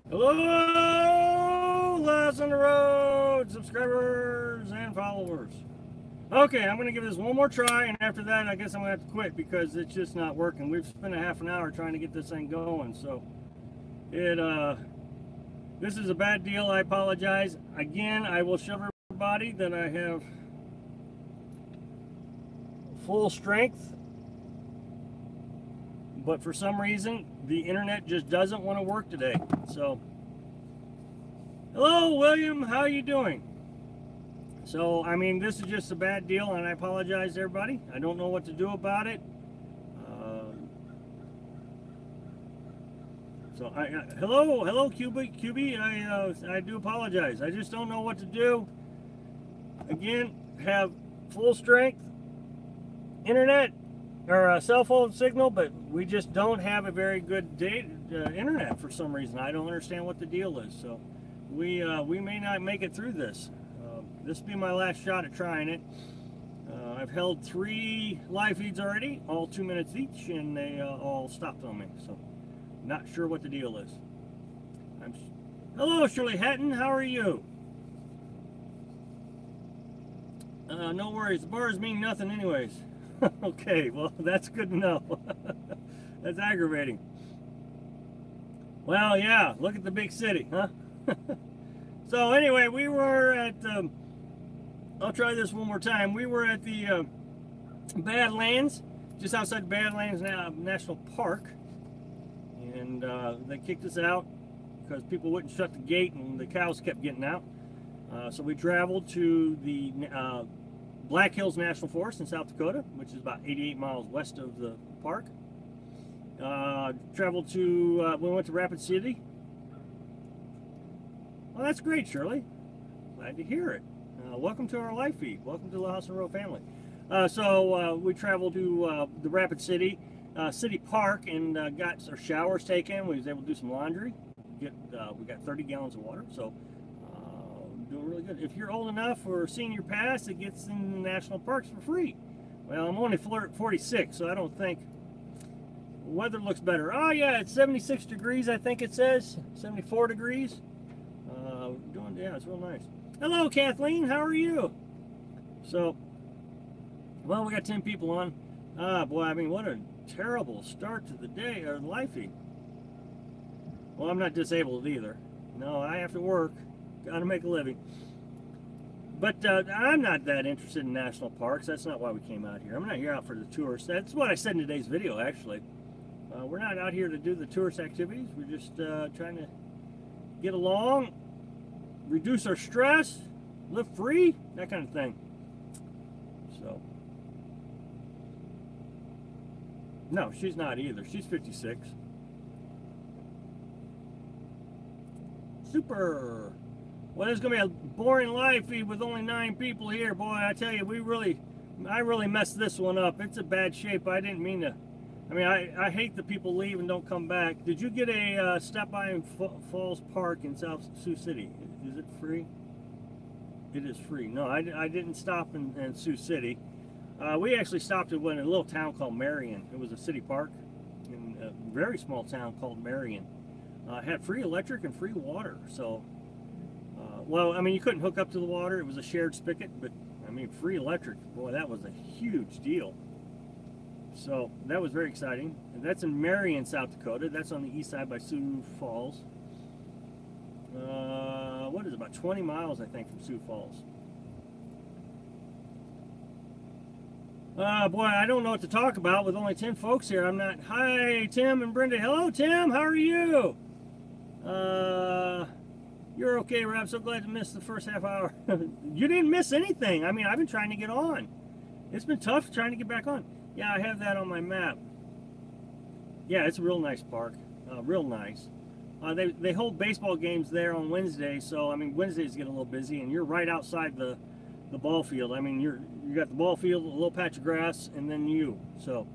Hello, Last on the Road subscribers and followers. Okay, I'm going to give this one more try, and after that, I guess I'm going to have to quit because it's just not working. We've spent a half an hour trying to get this thing going, so this is a bad deal. I apologize. Again, I will show everybody that I have full strength, but for some reason, the internet just doesn't want to work today. So, hello, William. How are you doing? So, I mean, this is just a bad deal, and I apologize to everybody. I don't know what to do about it. Hello, QB. I do apologize. I just don't know what to do. Again, have full strength internet or cell phone signal, but we just don't have a very good internet for some reason. I don't understand what the deal is. So, we may not make it through this. This will be my last shot at trying it. I've held 3 live feeds already, all 2 minutes each, and they all stopped on me. So, not sure what the deal is. Hello, Shirley Hatton. How are you? No worries. The bars mean nothing anyways. Okay, well, that's good to know. That's aggravating. Well, yeah, look at the big city, huh? So anyway, we were at, I'll try this one more time. We were at the Badlands, just outside Badlands National Park. And they kicked us out because people wouldn't shut the gate and the cows kept getting out. So we traveled to the Blackhills National Forest in South Dakota, which is about 88 miles west of the park. We went to Rapid City. Well, that's great, Shirley. Glad to hear it. Welcome to our live feed. Welcome to the House and Row family. We traveled to the Rapid City Park and got our showers taken. We was able to do some laundry. We got 30 gallons of water, so doing really good. If you're old enough for senior pass, it gets in the national parks for free. Well, I'm only 46, so I don't think the weather looks better. Oh yeah, it's 76 degrees, I think it says 74 degrees. Yeah, it's real nice. Hello, Kathleen. How are you? So, well, we got 10 people on. Boy, I mean, what a terrible start to the day, or the live feed. Well, I'm not disabled either. No, I have to work. Gotta make a living. But I'm not that interested in national parks. That's not why we came out here. I'm not here out for the tourists. That's what I said in today's video, actually. We're not out here to do the tourist activities. We're just trying to get along, reduce our stress, live free, that kind of thing. So, no, she's not either. She's 56. Super. Well, it's going to be a boring live feed with only 9 people here. Boy, I tell you, I really messed this one up. It's a bad shape. I didn't mean to. I mean, I hate that people leave and don't come back. Did you get a stop by in Falls Park in South Sioux City? Is it free? It is free. No, I didn't stop in Sioux City. We actually stopped at a little town called Marion. It was a city park in a very small town called Marion. Had free electric and free water. So, well, I mean, you couldn't hook up to the water. It was a shared spigot, but I mean, free electric. Boy, that was a huge deal. So that was very exciting. And that's in Marion, South Dakota. That's on the east side by Sioux Falls. What is it, about 20 miles, I think, from Sioux Falls. Boy, I don't know what to talk about with only 10 folks here. I'm not. Hi, Tim and Brenda. Hello, Tim. How are you? You're okay, Rob. I'm so glad to miss the first half hour. You didn't miss anything. I mean, I've been trying to get on. It's been tough trying to get back on. Yeah, I have that on my map. Yeah, it's a real nice park. Real nice. They hold baseball games there on Wednesday, so I mean Wednesdays get a little busy, and you're right outside the ball field. I mean you got the ball field, a little patch of grass, and then you. So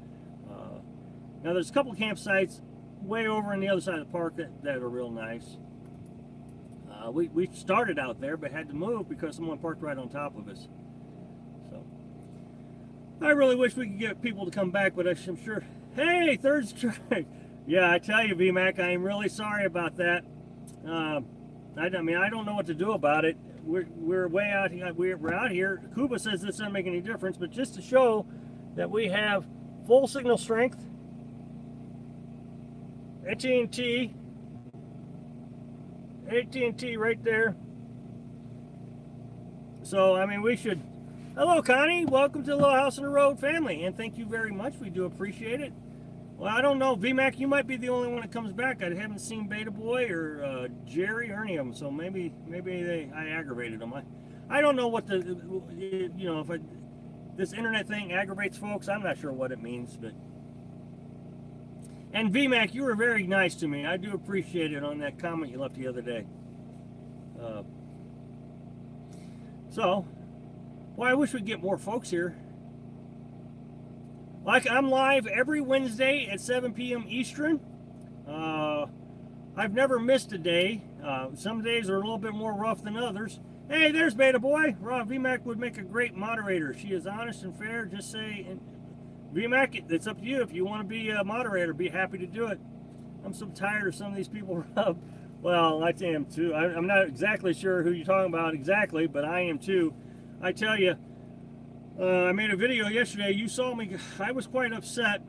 now there's a couple of campsites way over on the other side of the park that are real nice. We started out there, but had to move because someone parked right on top of us. So I really wish we could get people to come back, but I'm sure. Hey, third strike. Yeah, I tell you, VMAC, I am really sorry about that. I mean, I don't know what to do about it. We're way out here. We're out here. Kuba says this doesn't make any difference, but just to show that we have full signal strength, AT&T right there. So, I mean, we should... Hello, Connie. Welcome to the Little House on the Road family, and thank you very much. We do appreciate it. Well, I don't know. VMAC, you might be the only one that comes back. I haven't seen Beta Boy or Jerry or any of them, so maybe I aggravated them. I don't know what if this internet thing aggravates folks. I'm not sure what it means, but... And VMAC, you were very nice to me. I do appreciate it on that comment you left the other day. Well, I wish we'd get more folks here. Like, I'm live every Wednesday at 7 p.m. Eastern. I've never missed a day. Some days are a little bit more rough than others. Hey, there's Beta Boy. Rob, VMAC would make a great moderator. She is honest and fair. Just say... VMAC, it's up to you. If you want to be a moderator, be happy to do it. I'm so tired of some of these people, Rob. Well, I am too. I'm not exactly sure who you're talking about exactly, but I am too. I tell you, I made a video yesterday. You saw me. I was quite upset.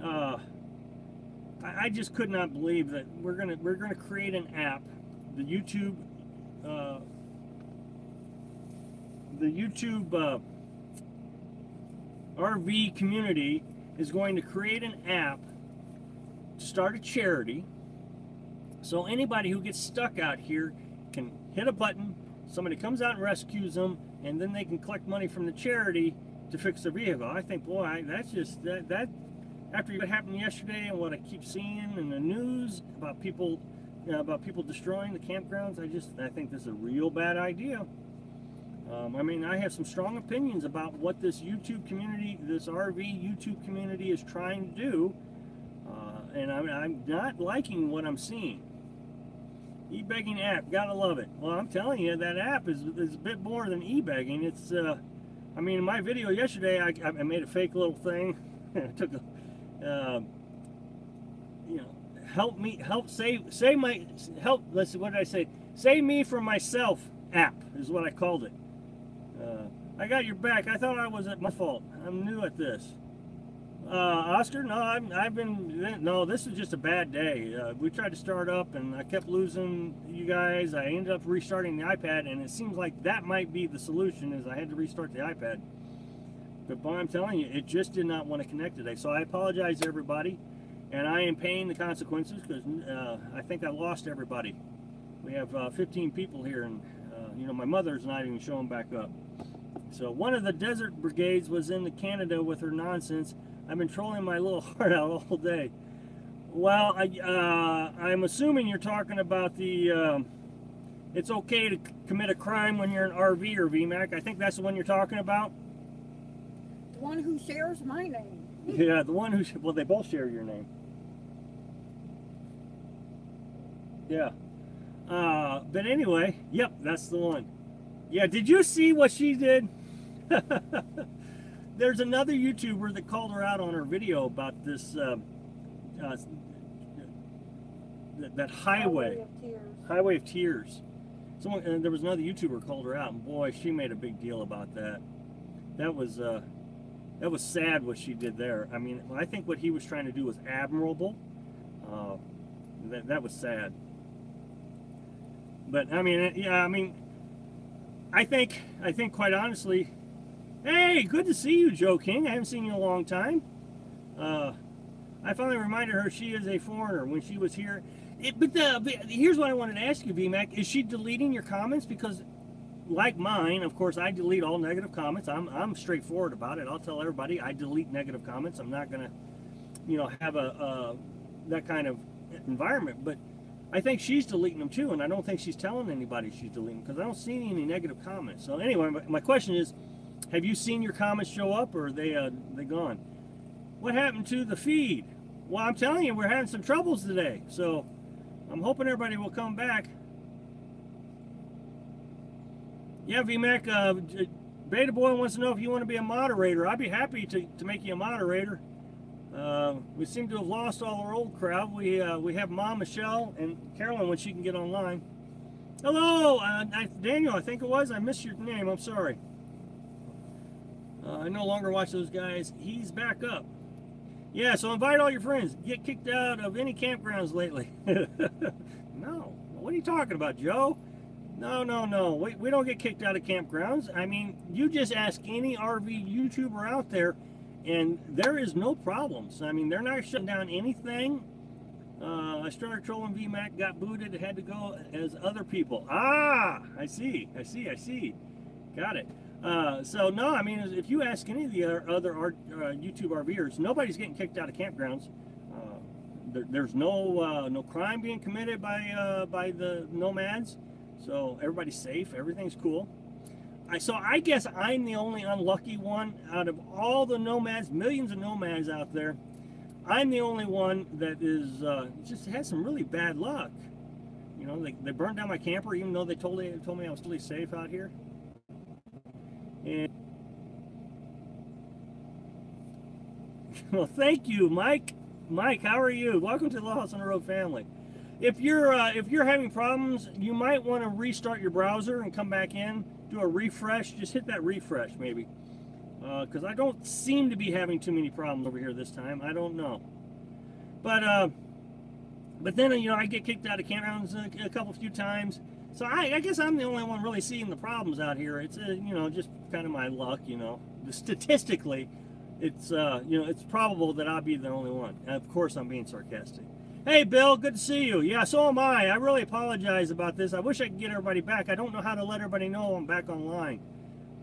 I just could not believe that we're gonna create an app, the YouTube RV community is going to create an app to start a charity, so anybody who gets stuck out here can hit a button, somebody comes out and rescues them, and then they can collect money from the charity to fix their vehicle. I think, boy, that's just that after what happened yesterday and what I keep seeing in the news about people destroying the campgrounds, I think this is a real bad idea. I mean, I have some strong opinions about what this YouTube community, this RV YouTube community is trying to do, and I'm not liking what I'm seeing. E-begging app, gotta love it. Well, I'm telling you, that app is a bit more than e-begging. It's, I mean, in my video yesterday, I made a fake little thing. I took a, help let's see, what did I say? Save me from myself app is what I called it. I got your back. I thought I was at my fault. I'm new at this. Oscar, no, this is just a bad day. We tried to start up and I kept losing you guys. I ended up restarting the iPad, and it seems like that might be the solution, is I had to restart the iPad. But boy, I'm telling you, it just did not want to connect today. So I apologize to everybody, and I am paying the consequences because I think I lost everybody. We have 15 people here, and my mother's not even showing back up. So one of the desert brigades was in Canada with her nonsense. I've been trolling my little heart out all day. Well, I'm assuming you're talking about the it's okay to commit a crime when you're an RVer, VMAC. I think that's the one you're talking about. The one who shares my name. Yeah, the one who... Well, they both share your name. Yeah. But anyway, yep, that's the one. Yeah, did you see what she did? There's another YouTuber that called her out on her video about this that highway of tears. Someone, there was another YouTuber called her out, and boy, she made a big deal about that. That was sad what she did there. I mean, I think what he was trying to do was admirable. That was sad. But I mean, yeah, I mean, I think quite honestly. Hey, good to see you, Joe King. I haven't seen you in a long time. I finally reminded her she is a foreigner when she was here. But here's what I wanted to ask you, VMAC. Is she deleting your comments? Because, like mine, of course, I delete all negative comments. I'm straightforward about it. I'll tell everybody I delete negative comments. I'm not going to, have that kind of environment. But I think she's deleting them too, and I don't think she's telling anybody she's deleting them because I don't see any negative comments. So anyway, my question is, have you seen your comments show up, or are they gone? What happened to the feed? Well, I'm telling you, we're having some troubles today, so I'm hoping everybody will come back. Yeah, VMAC, Beta Boy wants to know if you want to be a moderator. I'd be happy to make you a moderator. We seem to have lost all our old crowd. We have Mom, Michelle, and Carolyn when she can get online. Hello, Daniel, I think it was. I missed your name. I'm sorry. I no longer watch those guys. He's back up. Yeah, so invite all your friends. Get kicked out of any campgrounds lately. No. What are you talking about, Joe? No. We don't get kicked out of campgrounds. I mean, you just ask any RV YouTuber out there, and there is no problems. I mean, they're not shutting down anything. I started trolling VMAC, got booted, had to go as other people. Ah, I see. Got it. So no, I mean, if you ask any of the other YouTube RVers, nobody's getting kicked out of campgrounds. There's no crime being committed by the nomads, so everybody's safe. Everything's cool. So I guess I'm the only unlucky one out of all the nomads, millions of nomads out there. I'm the only one that is just has some really bad luck. You know, they burned down my camper, even though they told me I was totally safe out here. And well, thank you, Mike. Mike, how are you? Welcome to the House on the Road family. If you're having problems, you might want to restart your browser and come back in, do a refresh. Just hit that refresh, maybe, because I don't seem to be having too many problems over here this time. I don't know, but then I get kicked out of campgrounds a few times. So I guess I'm the only one really seeing the problems out here. It's just kind of my luck, Statistically, it's it's probable that I'll be the only one. And of course, I'm being sarcastic. Hey, Bill, good to see you. Yeah, so am I. I really apologize about this. I wish I could get everybody back. I don't know how to let everybody know I'm back online.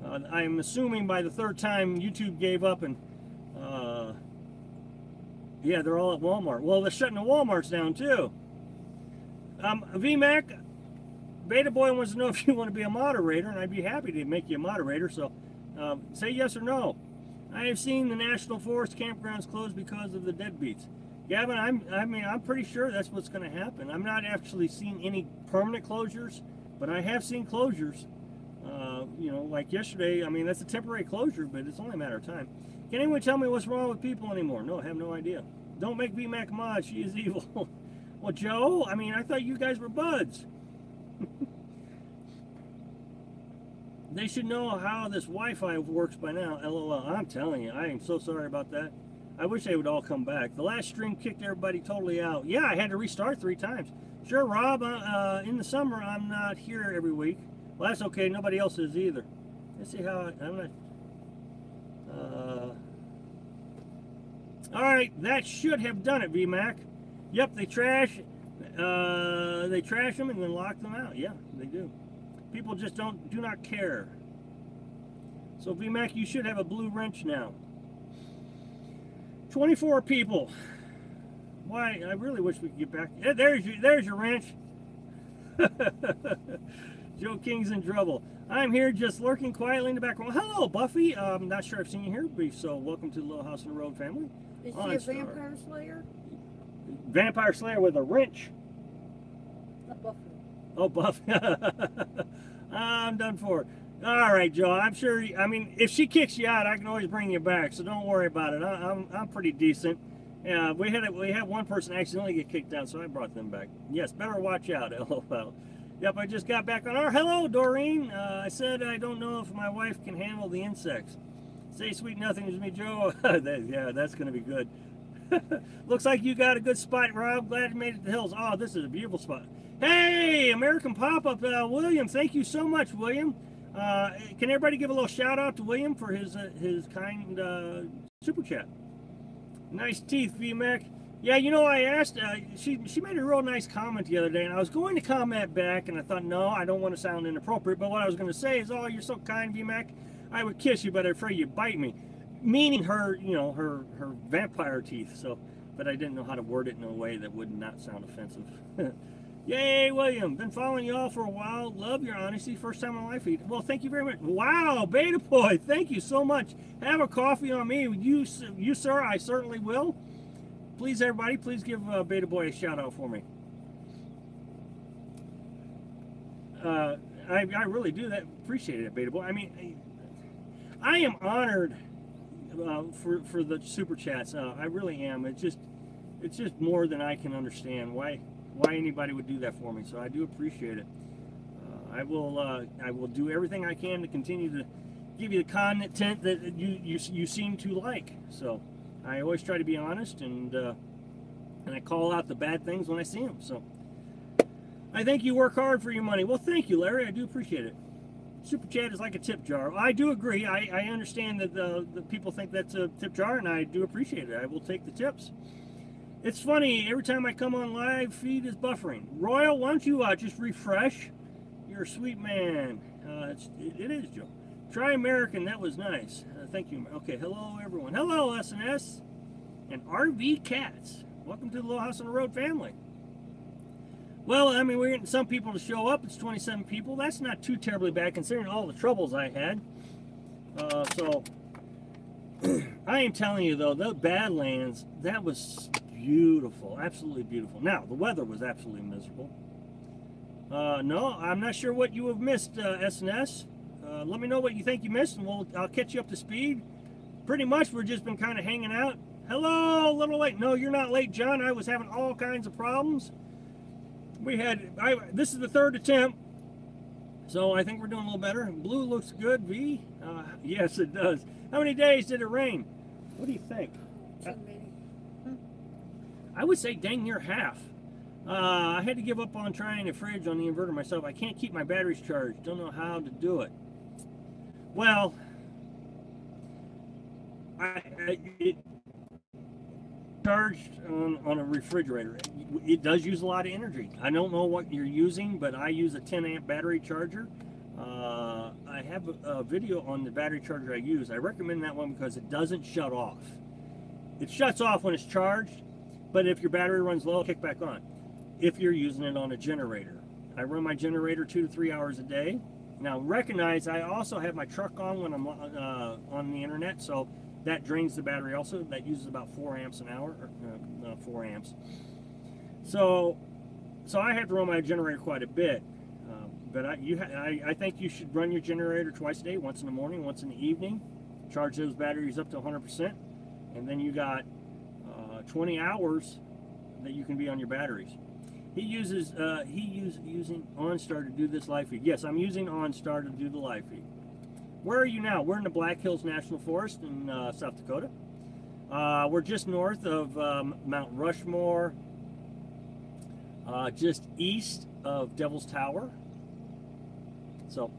I'm assuming by the third time YouTube gave up and yeah, they're all at Walmart. Well, they're shutting the Walmarts down too. VMAC. Beta Boy wants to know if you want to be a moderator, and I'd be happy to make you a moderator, so say yes or no. I have seen the National Forest campgrounds closed because of the deadbeats. Gavin, I'm pretty sure that's what's going to happen. I'm not actually seeing any permanent closures, but I have seen closures. Like yesterday, I mean, that's a temporary closure, but it's only a matter of time. Can anyone tell me what's wrong with people anymore? No, I have no idea. Don't make VMAC a mod, she is evil. Well, Joe, I mean, I thought you guys were buds. They should know how this Wi-Fi works by now. LOL. I'm telling you, I am so sorry about that. I wish they would all come back. The last stream kicked everybody totally out. Yeah, I had to restart 3 times. Sure, Rob, in the summer, I'm not here every week. Well, that's okay. Nobody else is either. Let's see how I'm not... all right, that should have done it, VMAC. Yep, they trash them and then lock them out. Yeah, they do. People just do not care. So VMAC, you should have a blue wrench now. 24 people. Why? I really wish we could get back. Yeah, there's your wrench. Joe King's in trouble. I'm here just lurking quietly in the background. Hello, Buffy. I'm not sure I've seen you here, but so welcome to the Little House on the Road family. Is she a vampire slayer? Vampire slayer with a wrench. Buffy. Oh, Buffy. I'm done for. All right, Joe. I'm sure. I mean, if she kicks you out, I can always bring you back. So don't worry about it. I'm pretty decent. Yeah, we had one person accidentally get kicked out, so I brought them back. Yes, better watch out. LOL. Yep, I just got back on our. Hello, Doreen. I said I don't know if my wife can handle the insects. Say sweet nothings to me, Joe. Yeah, that's gonna be good. Looks like you got a good spot, Rob. Glad you made it to the hills. Oh, this is a beautiful spot. Hey, American Pop-Up, William. Thank you so much, William. Can everybody give a little shout out to William for his kind super chat? Nice teeth, VMAC. Yeah, I asked. She made a real nice comment the other day, and I was going to comment back, and I thought, no, I don't want to sound inappropriate. But what I was going to say is, oh, you're so kind, VMAC. I would kiss you, but I'm afraid you'd bite me. Meaning her, her vampire teeth. So, but I didn't know how to word it in a way that would not sound offensive. Yay, William. Been following you all for a while. Love your honesty. First time on live feed. Well, thank you very much. Wow, Beta Boy. Thank you so much. Have a coffee on me. You sir, I certainly will. Please, everybody, please give Beta Boy a shout out for me. I really do that. Appreciate it, Beta Boy. I mean, I am honored. for the super chats. I really am. It's just more than I can understand why anybody would do that for me. So I do appreciate it. I will do everything I can to continue to give you the content that you seem to like. So I always try to be honest, and I call out the bad things when I see them. So I think you work hard for your money. Well, thank you, Larry. I do appreciate it. Super chat is like a tip jar. I do agree. I understand that the people think that's a tip jar, and I do appreciate it. I will take the tips. It's funny, every time I come on live, feed is buffering. Royal, why don't you just refresh? You're a sweet man. It is, Joe. Try American, that was nice. Thank you. Okay, hello everyone. Hello SNS and RV Cats. Welcome to the Little House on the Road family. Well, I mean, we're getting some people to show up. It's 27 people. That's not too terribly bad considering all the troubles I had. So, I am telling you though, the Badlands, that was beautiful. Absolutely beautiful. Now, the weather was absolutely miserable. No, I'm not sure what you have missed, SNS. Let me know what you think you missed, and I'll catch you up to speed. Pretty much, we've just been kind of hanging out. Hello, a little late. No, you're not late, John. I was having all kinds of problems. This is the third attempt, so I think we're doing a little better. Blue looks good, V. Yes, it does. How many days did it rain? What do you think? Too many. I would say dang near half. I had to give up on trying a fridge on the inverter myself. I can't keep my batteries charged. Don't know how to do it. Well, it charged on a refrigerator. It does use a lot of energy. I don't know what you're using, but I use a 10 amp battery charger. I have a video on the battery charger I use. I recommend that one because it doesn't shut off. It shuts off when it's charged, but if your battery runs low, it'll kick back on. If you're using it on a generator. I run my generator 2 to 3 hours a day. Now recognize I also have my truck on when I'm on the internet, so that drains the battery also. That uses about 4 amps an hour, or 4 amps. So I have to run my generator quite a bit. But I think you should run your generator twice a day, once in the morning, once in the evening. Charge those batteries up to 100%, and then you got 20 hours that you can be on your batteries. Using OnStar to do this live feed. Yes, I'm using OnStar to do the live feed. Where are you now? We're in the Blackhills National Forest in South Dakota. We're just north of Mount Rushmore, just east of Devil's Tower. So,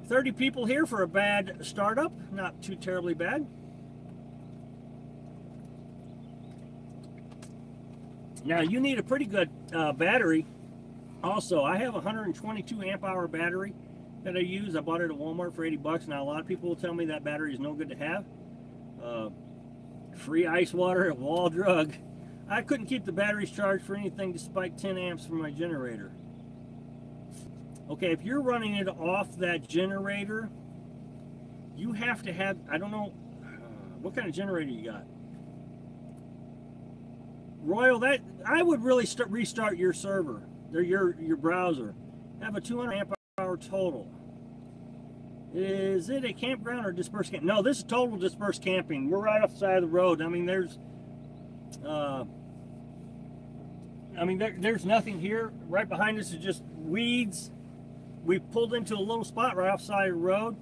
30 people here for a bad startup. Not too terribly bad. Now, you need a pretty good battery. Also, I have a 122 amp hour battery that I use. I bought it at Walmart for 80 bucks. Now, a lot of people will tell me that battery is no good to have. Free ice water, wall drug. I couldn't keep the batteries charged for anything despite 10 amps from my generator. Okay, if you're running it off that generator, you have to have, I don't know, what kind of generator you got? Royal, that I would really restart your server, or your browser. Have a 200 amp hour total. Is it a campground or dispersed camp? No, this is total dispersed camping. We're right off the side of the road. I mean, there's nothing here. Right behind us is just weeds. We pulled into a little spot right off the side of the road.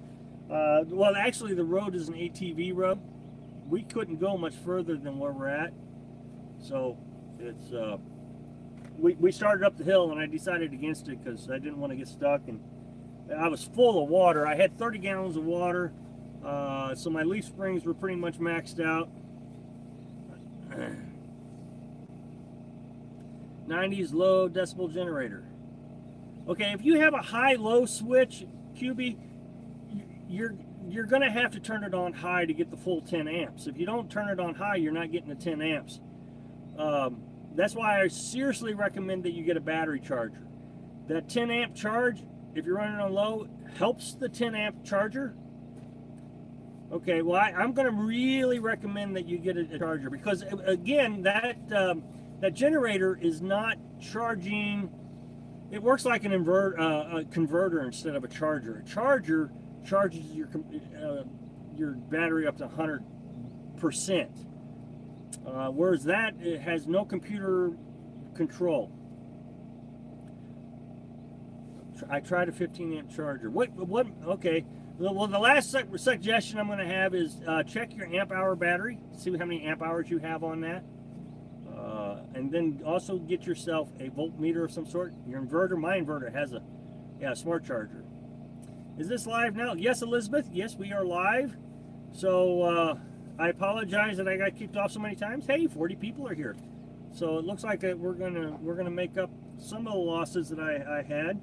Well, actually, the road is an ATV road. We couldn't go much further than where we're at. So it's we started up the hill, and I decided against it because I didn't want to get stuck, and I was full of water. I had 30 gallons of water, so my leaf springs were pretty much maxed out. 90s low decibel generator. Okay, if you have a high-low switch, QB, you're going to have to turn it on high to get the full 10 amps. If you don't turn it on high, you're not getting the 10 amps. That's why I seriously recommend that you get a battery charger. That 10 amp charge, if you're running on low, helps the 10 amp charger. Okay, well, I'm going to really recommend that you get a charger because, again, that generator is not charging. It works like an a converter instead of a charger. A charger charges your battery up to 100%. Whereas that, it has no computer control. I tried a 15 amp charger. What, okay. Well, the last suggestion I'm going to have is check your amp hour battery, see how many amp hours you have on that. And then also get yourself a voltmeter of some sort. Your inverter, my inverter has a smart charger. Is this live now? Yes, Elizabeth. Yes, we are live. So I apologize that I got kicked off so many times. Hey, 40 people are here. So it looks like we're gonna make up some of the losses that I had.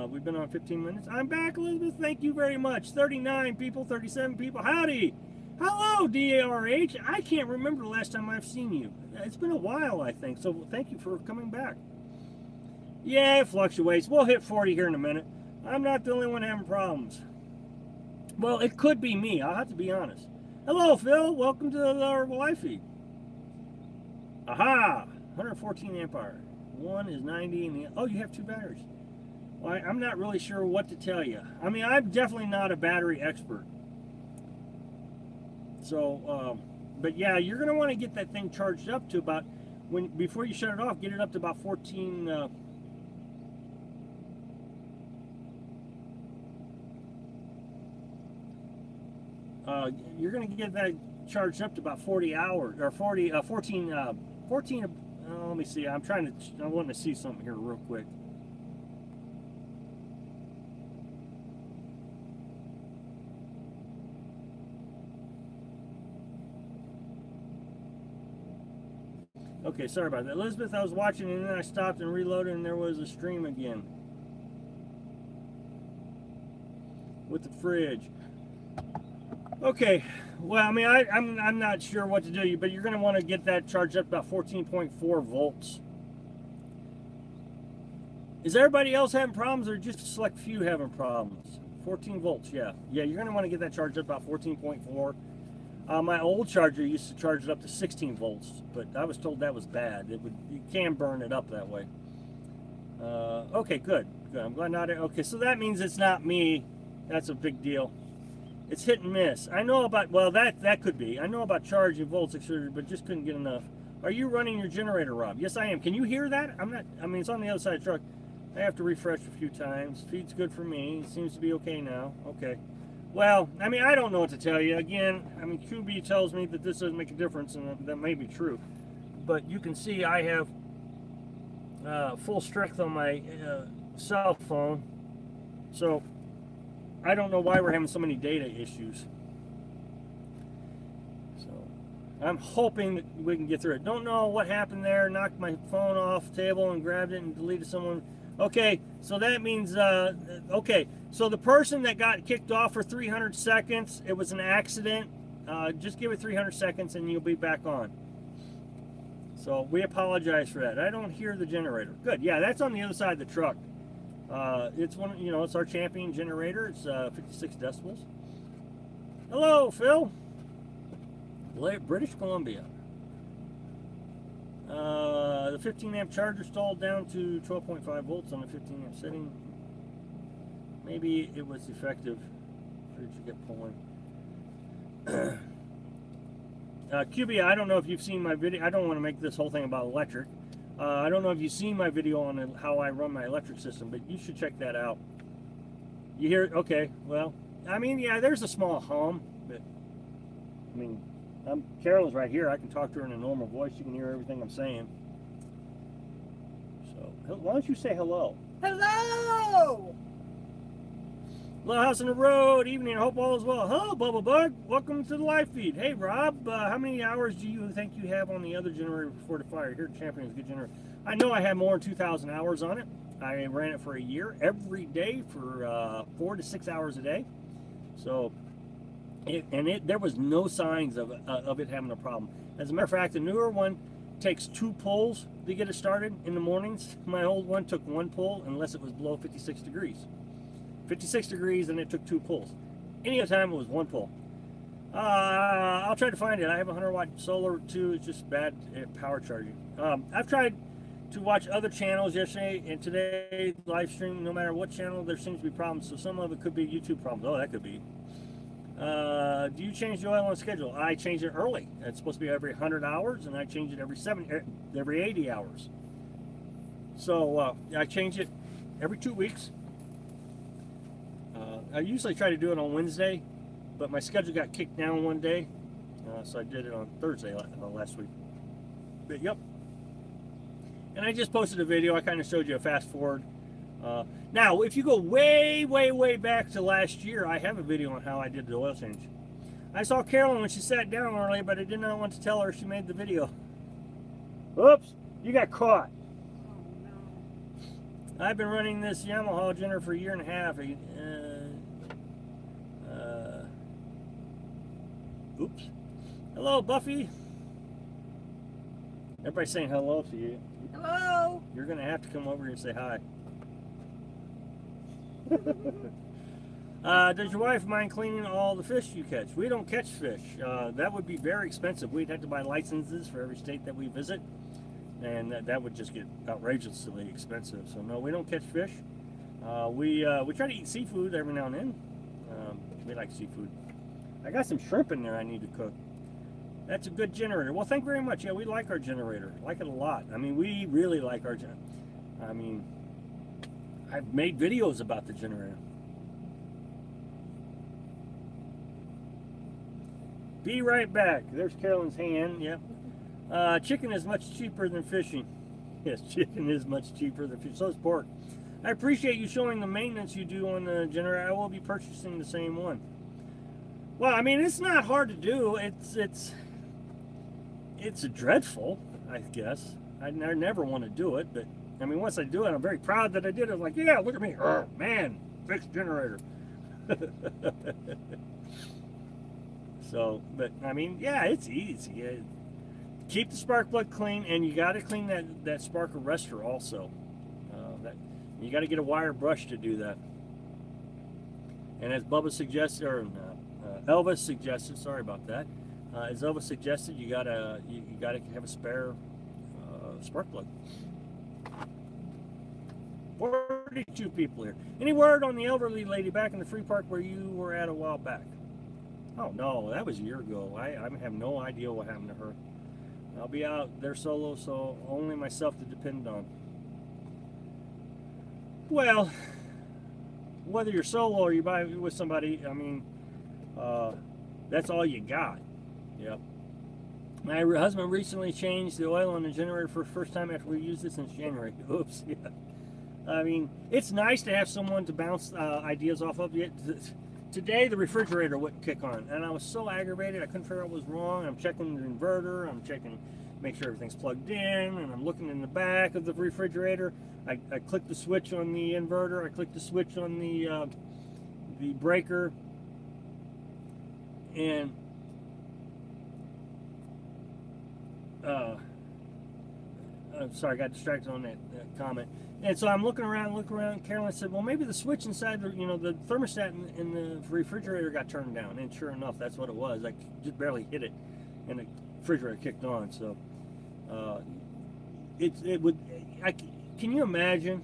We've been on 15 minutes. I'm back, Elizabeth. Thank you very much. 39 people, 37 people. Howdy. Hello, DARH. I can't remember the last time I've seen you. It's been a while, I think. So thank you for coming back. Yeah, it fluctuates. We'll hit 40 here in a minute. I'm not the only one having problems. Well, it could be me. I'll have to be honest. Hello, Phil. Welcome to our live feed. Aha! 114 amp hour. One is 90 and oh, you have two batteries. Well, I'm not really sure what to tell you. I mean, I'm definitely not a battery expert. So, but yeah, you're going to want to get that thing charged up to about, before you shut it off, get it up to about 14, you're going to get that charged up to about 40 hours, or 14, let me see, I want to see something here real quick. Okay, sorry about that. Elizabeth, I was watching and then I stopped and reloaded and there was a stream again. With the fridge. Okay, well, I mean, I'm not sure what to do, but you're going to want to get that charged up about 14.4 volts. Is everybody else having problems or just a select few having problems? 14 volts, yeah. Yeah, you're going to want to get that charged up about 14.4. My old charger used to charge it up to 16 volts, but I was told that was bad. You can burn it up that way. Okay, good. I'm glad not. Okay, so that means it's not me. That's a big deal. It's hit and miss. I know about, well, that could be. I know about charging volts, etc., but just couldn't get enough. Are you running your generator, Rob? Yes, I am. Can you hear that? I'm not. I mean, it's on the other side of the truck. I have to refresh a few times. Feed's good for me. It seems to be okay now. Okay. Well, I mean, I don't know what to tell you. Again, I mean, QB tells me that this doesn't make a difference, and that may be true. But you can see I have full strength on my cell phone. So I don't know why we're having so many data issues. So I'm hoping that we can get through it. Don't know what happened there. Knocked my phone off the table and grabbed it and deleted someone. Okay, so that means, okay, so the person that got kicked off for 300 seconds, it was an accident. Just give it 300 seconds and you'll be back on. So we apologize for that. I don't hear the generator. Good, yeah, that's on the other side of the truck. It's one, you know, it's our champion generator. It's 56 decibels. Hello, Phil. British Columbia. The 15 amp charger stalled down to 12.5 volts on the 15 amp setting. Maybe it was effective. Where did you get pulling? QB, I don't know if you've seen my video. I don't want to make this whole thing about electric. I don't know if you've seen my video on how I run my electric system, but you should check that out. You hear? Okay, well, I mean, yeah, there's a small hum, but I mean, Carolyn's right here. I can talk to her in a normal voice. You can hear everything I'm saying. So, why don't you say hello? Hello! Little House on the Road, evening. I hope all is well. Hello, Bubble Bug. Welcome to the live feed. Hey, Rob, how many hours do you think you have on the other generator before the fire? Here, Champion's good generator. I know I have more than 2,000 hours on it. I ran it for a year, every day for 4 to 6 hours a day. So, there was no signs of it having a problem. As a matter of fact, the newer one takes 2 pulls to get it started in the mornings. My old one took 1 pull unless it was below 56 degrees. 56 degrees and it took 2 pulls. Any other time it was 1 pull. I'll try to find it. I have a 100-watt solar too. It's just bad at power charging. I've tried to watch other channels yesterday and today, live stream. No matter what channel, there seems to be problems. So some of it could be YouTube problems. Oh, that could be. Do you change the oil on schedule? I change it early. It's supposed to be every 100 hours, and I change it every 80 hours. So I change it every 2 weeks. I usually try to do it on Wednesday, but my schedule got kicked down one day, so I did it on Thursday last week. But yep. And I just posted a video. I kind of showed you a fast forward. Now, if you go way back to last year, I have a video on how I did the oil change. I saw Carolyn when she sat down early, but I did not want to tell her she made the video. Oops, you got caught. I've been running this Yamaha generator for a year and a half. Oops. Hello, Buffy. Everybody's saying hello to you. Hello. You're going to have to come over here and say hi. Does your wife mind cleaning all the fish you catch? We don't catch fish. That would be very expensive. We'd have to buy licenses for every state that we visit, and that would just get outrageously expensive. So no, we don't catch fish. We try to eat seafood every now and then. We like seafood. I got some shrimp in there I need to cook. That's a good generator. Well, thank you very much. Yeah, we like our generator. Like it a lot. I mean, we really like our generator. I mean, I've made videos about the generator. Be right back. There's Carolyn's hand. Yep. Chicken is much cheaper than fishing. Yes, chicken is much cheaper than fish. So is pork. I appreciate you showing the maintenance you do on the generator. I will be purchasing the same one. Well, I mean, it's not hard to do. It's dreadful, I guess. I never want to do it, but I mean, once I do it, I'm very proud that I did it. I'm like, yeah, look at me. Oh, man, fixed generator. So, but I mean, yeah, it's easy. Keep the spark plug clean, and you got to clean that spark arrestor also. You got to get a wire brush to do that. And as Bubba suggested, or Elvis suggested, sorry about that. As Elvis suggested, you gotta have a spare spark plug. 42 people here. Any word on the elderly lady back in the free park where you were at a while back? Oh no, that was a year ago. I have no idea what happened to her. I'll be out there solo, so only myself to depend on. Well, whether you're solo or you buy with somebody, I mean, that's all you got. Yep. My husband recently changed the oil on the generator for the first time after we used it since January. Oops. Yeah. I mean, it's nice to have someone to bounce ideas off of. Today, the refrigerator wouldn't kick on, and I was so aggravated. I couldn't figure out what was wrong. I'm checking the inverter. I'm checking, make sure everything's plugged in, and I'm looking in the back of the refrigerator. I clicked the switch on the inverter. I clicked the switch on the breaker, and I'm sorry, I got distracted on that comment. And so I'm looking around. Carolyn said, well, maybe the switch inside the, the thermostat in the refrigerator got turned down. And sure enough, that's what it was. I just barely hit it, and the refrigerator kicked on. So can you imagine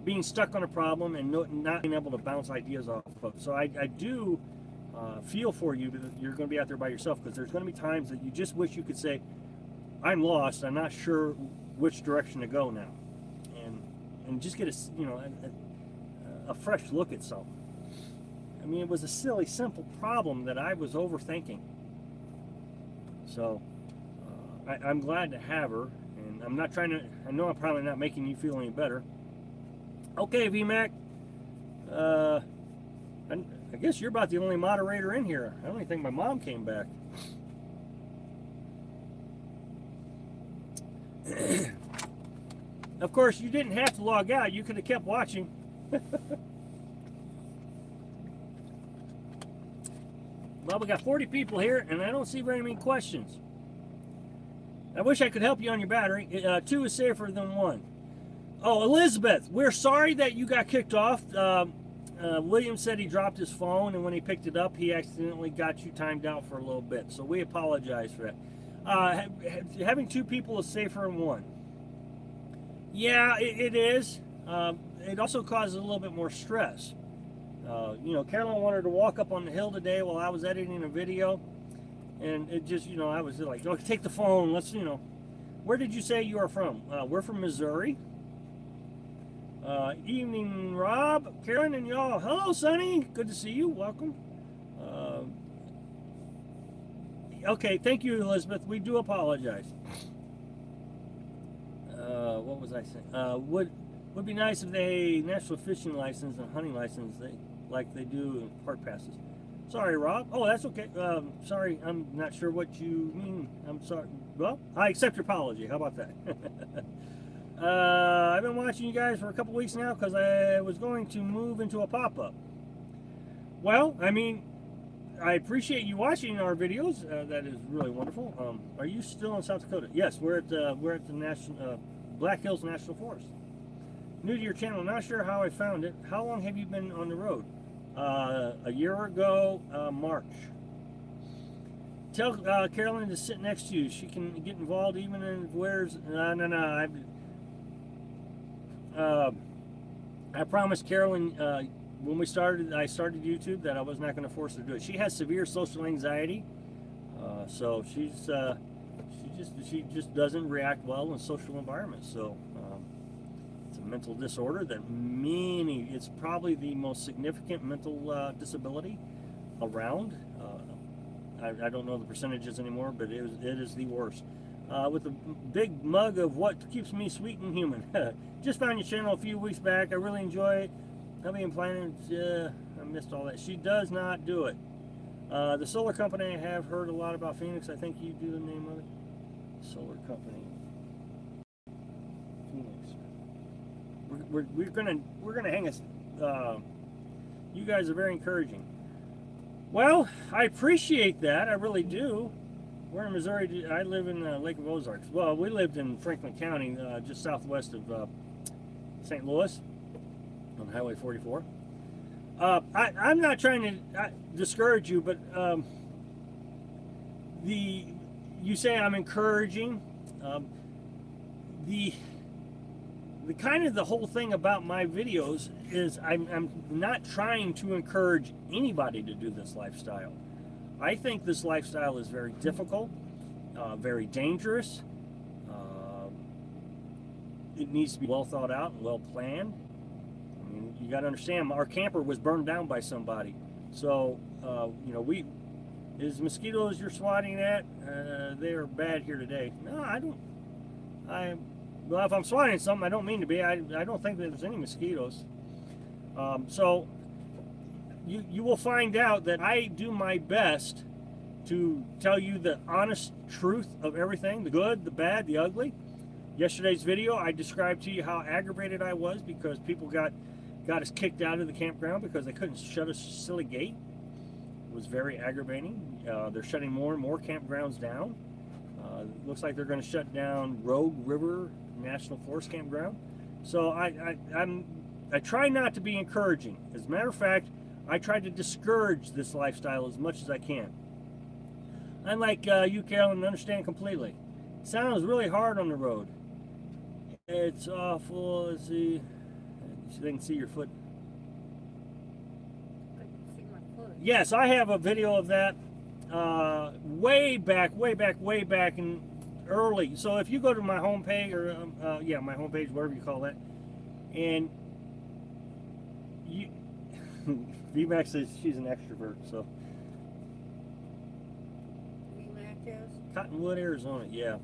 being stuck on a problem and not being able to bounce ideas off of? So I do feel for you that you're going to be out there by yourself, because there's going to be times that you just wish you could say, I'm lost. I'm not sure which direction to go now, and just get a fresh look at something. I mean, it was a silly, simple problem that I was overthinking. So I'm glad to have her, and I'm not trying to. I know I'm probably not making you feel any better. Okay, VMAC. I guess you're about the only moderator in here. I don't even think my mom came back. Of course, you didn't have to log out. You could have kept watching. Well, we got 40 people here, and I don't see very many questions. I wish I could help you on your battery. 2 is safer than 1. Oh, Elizabeth, we're sorry that you got kicked off. William said he dropped his phone, and when he picked it up, he accidentally got you timed out for a little bit. So we apologize for that. Having 2 people is safer than 1. Yeah, it is. It also causes a little bit more stress. You know, Carolyn wanted to walk up on the hill today while I was editing a video, and it just, you know, I was like, oh, take the phone, let's, you know. Where did you say you are from? We're from Missouri. Evening, Rob, Karen, and y'all. Hello, Sonny. Good to see you. Welcome. Okay, thank you, Elizabeth. We do apologize. What was I saying? Would be nice if they national fishing license and hunting license like they do in park passes. Sorry, Rob. Oh, that's okay. Sorry, I'm not sure what you mean. I'm sorry. Well, I accept your apology. How about that? I've been watching you guys for a couple weeks now because I was going to move into a pop-up. Well, I mean, I appreciate you watching our videos. That is really wonderful. Are you still in South Dakota? Yes, we're at the National Blackhills National Forest. New to your channel, not sure how I found it. How long have you been on the road? A year ago, March. Tell Carolyn to sit next to you. She can get involved even in where's. No. I promised Carolyn when I started YouTube that I was not going to force her to do it. She has severe social anxiety, so she just doesn't react well in social environments. So it's a mental disorder that it's probably the most significant mental disability around. I don't know the percentages anymore, but it is the worst. With a big mug of what keeps me sweet and human. Just found your channel a few weeks back. I really enjoy it. I've been planning. I missed all that. She does not do it. The solar company, I have heard a lot about Phoenix. I think you do the name of it. Solar company. Phoenix. We're gonna hang us. You guys are very encouraging. Well, I appreciate that. I really do. We're in Missouri. I live in Lake of Ozarks. Well, we lived in Franklin County, just southwest of St. Louis, on Highway 44. I'm not trying to discourage you, but you say I'm encouraging. The kind of the whole thing about my videos is I'm not trying to encourage anybody to do this lifestyle. I think this lifestyle is very difficult, very dangerous. It needs to be well thought out and well planned. I mean, you got to understand, our camper was burned down by somebody. So, you know, is mosquitoes you're swatting at, they are bad here today. No, I don't. Well, if I'm swatting something, I don't mean to be. I don't think that there's any mosquitoes. So you will find out that I do my best to tell you the honest truth of everything, the good, the bad, the ugly. Yesterday's video, I described to you how aggravated I was because people got us kicked out of the campground because they couldn't shut a silly gate. It was very aggravating. They're shutting more and more campgrounds down. Looks like they're going to shut down Rogue River National Forest Campground. So I try not to be encouraging. As a matter of fact, I try to discourage this lifestyle as much as I can. Unlike you, Carolyn, understand completely. Sounds really hard on the road. It's awful. Let's see. They can see your foot. I can see my foot. Yes, I have a video of that way back in early. So if you go to my homepage, or my homepage, whatever you call that, and you, VMAX says she's an extrovert. So VMAX is? Cottonwood, Arizona. Yeah,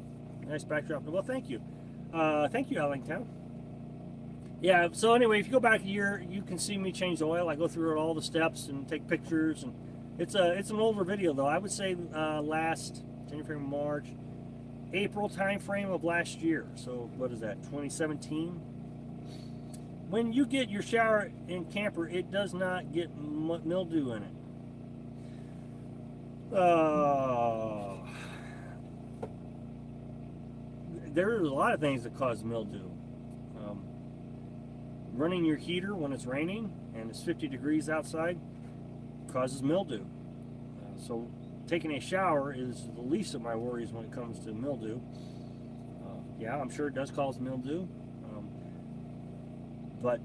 nice backdrop. Well, thank you, Allingtown. Yeah. So anyway, if you go back a year, you can see me change the oil. I go through all the steps and take pictures, and it's an older video though. I would say last January, March, April time frame of last year. So what is that? 2017. When you get your shower in camper, it does not get mildew in it. There are a lot of things that cause mildew. Running your heater when it's raining and it's 50 degrees outside causes mildew. So taking a shower is the least of my worries when it comes to mildew. Yeah, I'm sure it does cause mildew. But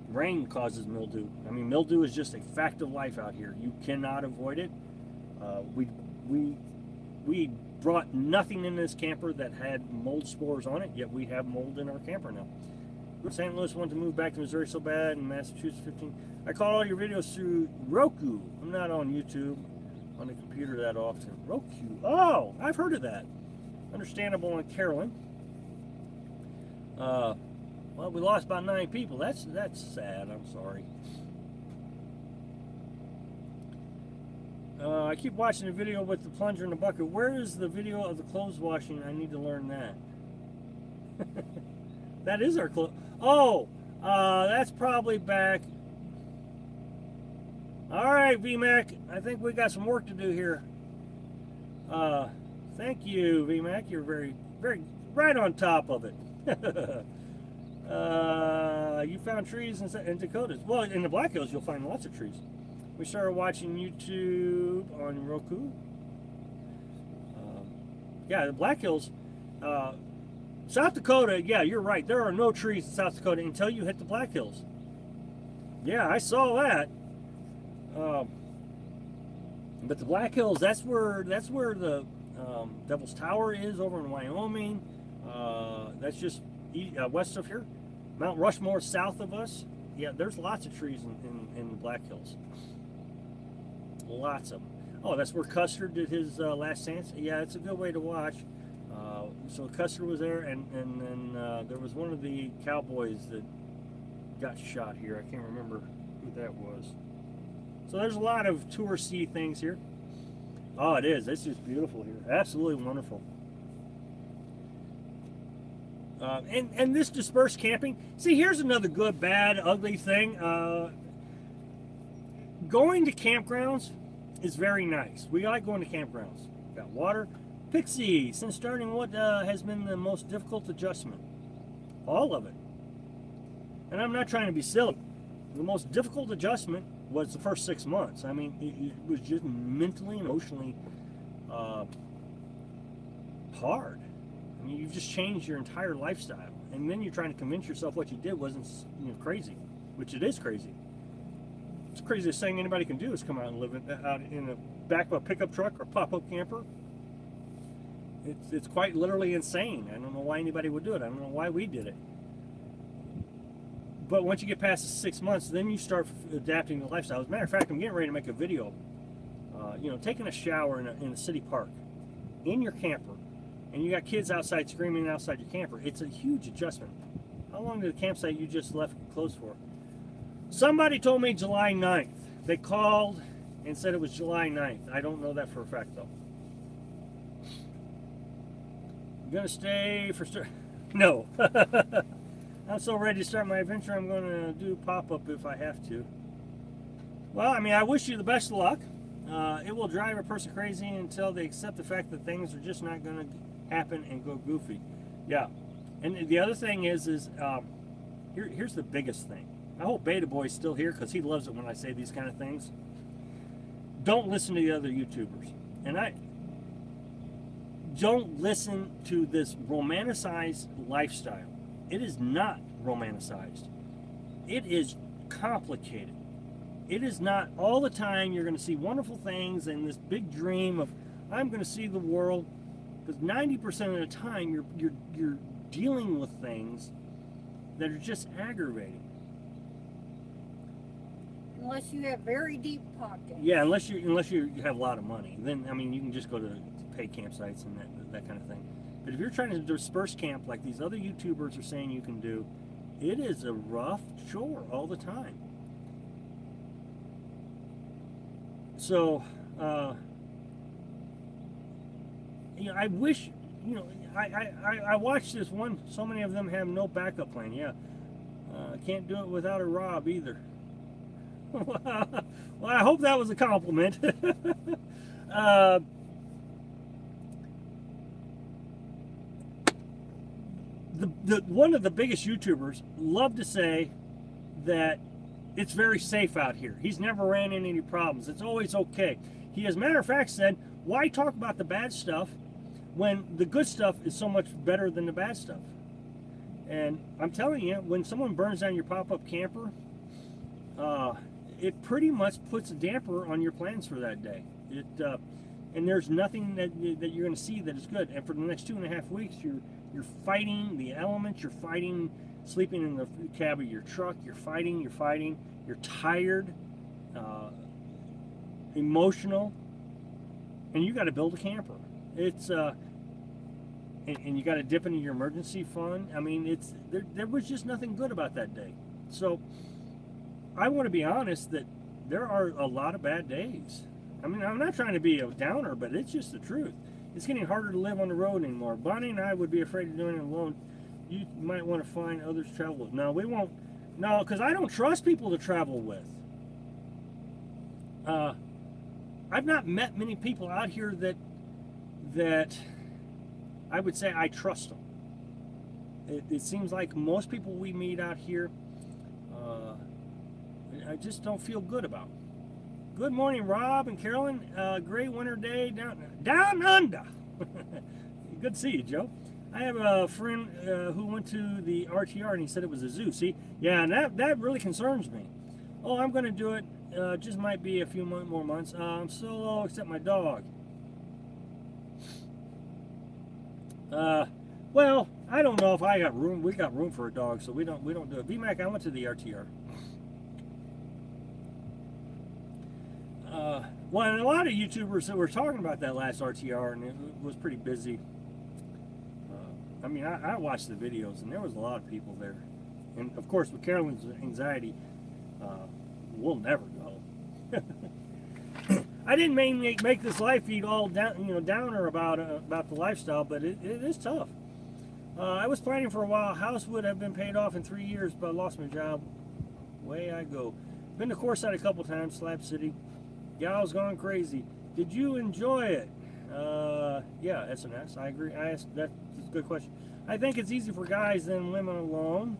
Rain causes mildew. I mean, mildew is just a fact of life out here. You cannot avoid it. We brought nothing in this camper that had mold spores on it, yet we have mold in our camper now. St. Louis wanted to move back to Missouri so bad, and Massachusetts 15. I caught all your videos through Roku. I'm not on YouTube on the computer that often. Roku. Oh, I've heard of that. Understandable on Carolyn. Well, we lost about 9 people. That's sad. I'm sorry. I keep watching the video with the plunger in the bucket. Where is the video of the clothes washing? I need to learn that. That is our clothes. Oh, that's probably back. All right, VMAC. I think we got some work to do here. Thank you, VMAC. You're very, very right on top of it. You found trees in Dakotas. Well, in the Blackhills, you'll find lots of trees. We started watching YouTube on Roku. Yeah, the Blackhills, South Dakota. Yeah, you're right. There are no trees in South Dakota until you hit the Blackhills. Yeah, I saw that. But the Blackhills, that's where the Devil's Tower is over in Wyoming. That's just west of here. Mount Rushmore south of us. Yeah, there's lots of trees in the Blackhills. Lots of them. Oh, that's where Custer did his last dance. Yeah, it's a good way to watch. So Custer was there, and then there was one of the cowboys that got shot here. I can't remember who that was. So there's a lot of touristy things here. Oh, it is. It's just beautiful here. Absolutely wonderful. And this dispersed camping. See, here's another good, bad, ugly thing. Going to campgrounds is very nice. We like going to campgrounds. Got water. Pixie, since starting, what has been the most difficult adjustment? All of it. And I'm not trying to be silly. The most difficult adjustment was the first 6 months. I mean, it was just mentally and emotionally hard. I mean, you've just changed your entire lifestyle, and then you're trying to convince yourself what you did wasn't, crazy, which it is crazy. It's the craziest thing anybody can do is come out and live out in the back of a pickup truck or pop-up camper. It's quite literally insane. I don't know why anybody would do it. I don't know why we did it. But once you get past the 6 months, then you start adapting the lifestyle. As a matter of fact, I'm getting ready to make a video. Taking a shower in a city park, in your camper, and you got kids outside screaming outside your camper. It's a huge adjustment. How long did the campsite you just left close for? Somebody told me July 9th. They called and said it was July 9th. I don't know that for a fact, though. I'm going to stay for... No. I'm so ready to start my adventure, I'm going to do pop-up if I have to. Well, I mean, I wish you the best of luck. It will drive a person crazy until they accept the fact that things are just not going to happen and go goofy. Yeah. And the other thing is here's the biggest thing. I hope Beta Boy's still here because he loves it when I say these kind of things. Don't listen to the other YouTubers. And don't listen to this romanticized lifestyle. It is not romanticized. It is complicated. It is not all the time you're going to see wonderful things and this big dream of I'm going to see the world, because 90% of the time you're dealing with things that are just aggravating. Unless you have very deep pockets. Yeah, unless you have a lot of money, then I mean you can just go to paid campsites and that kind of thing. But if you're trying to disperse camp like these other YouTubers are saying you can do, it is a rough chore all the time. So, I wish, I watched this one. So many of them have no backup plan. Yeah, can't do it without a Rob either. Well, I hope that was a compliment. One of the biggest YouTubers loved to say that it's very safe out here. He's never ran into any problems. It's always okay. He, as a matter of fact, said, why talk about the bad stuff when the good stuff is so much better than the bad stuff? And I'm telling you, when someone burns down your pop-up camper, it pretty much puts a damper on your plans for that day. And there's nothing that you're going to see that is good. And for the next 2.5 weeks, you're fighting the elements. You're fighting sleeping in the cab of your truck. You're fighting. You're tired, emotional, and you got to build a camper. It's and you got to dip into your emergency fund. I mean, there was just nothing good about that day. So I want to be honest that there are a lot of bad days. I mean, I'm not trying to be a downer, but it's just the truth. It's getting harder to live on the road anymore. Bonnie and I would be afraid of doing it alone. You might want to find others to travel with. No, we won't. No, because I don't trust people to travel with. I've not met many people out here that I would say I trust them. It seems like most people we meet out here, I just don't feel good about. Good morning, Rob and Carolyn. Great winter day down under. Good to see you, Joe. I have a friend who went to the RTR and he said it was a zoo. See, yeah, and that really concerns me. Oh, I'm going to do it. Just might be a few more months. I'm solo except my dog. Well, I don't know if I got room. We got room for a dog, so we don't do it. VMAC, I went to the RTR. Well, and a lot of YouTubers that were talking about that last RTR, and it was pretty busy. I mean, I watched the videos, and there was a lot of people there. And of course, with Carolyn's anxiety, we'll never go. I didn't make this life feed all down, downer about the lifestyle, but it is tough. I was planning for a while. House would have been paid off in 3 years, but I lost my job. Way I go. Been to Courtside a couple times, Slab City. Gal's gone crazy. Did you enjoy it? Yeah, SNS. I agree. That's a good question. I think it's easy for guys than women alone.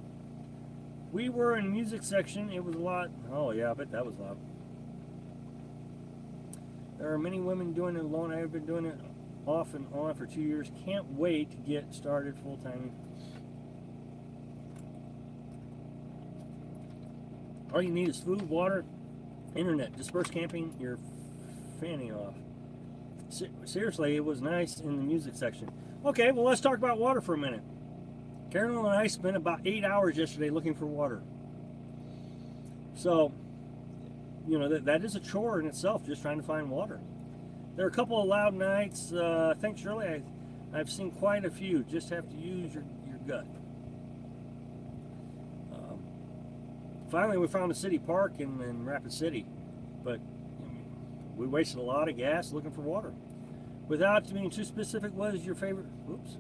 We were in music section. It was a lot. Oh yeah, I bet that was loud. There are many women doing it alone. I have been doing it off and on for 2 years. Can't wait to get started full time. All you need is food, water, internet. Dispersed camping your fanny off. Seriously, it was nice in the music section. Okay, well, let's talk about water for a minute. Carolyn and I spent about 8 hours yesterday looking for water. So, that is a chore in itself, just trying to find water. There are a couple of loud nights. Thanks, Shirley. I've seen quite a few. Just have to use your gut. Finally, we found a city park in Rapid City, but we wasted a lot of gas looking for water. Without being too specific, what is your favorite? Oops.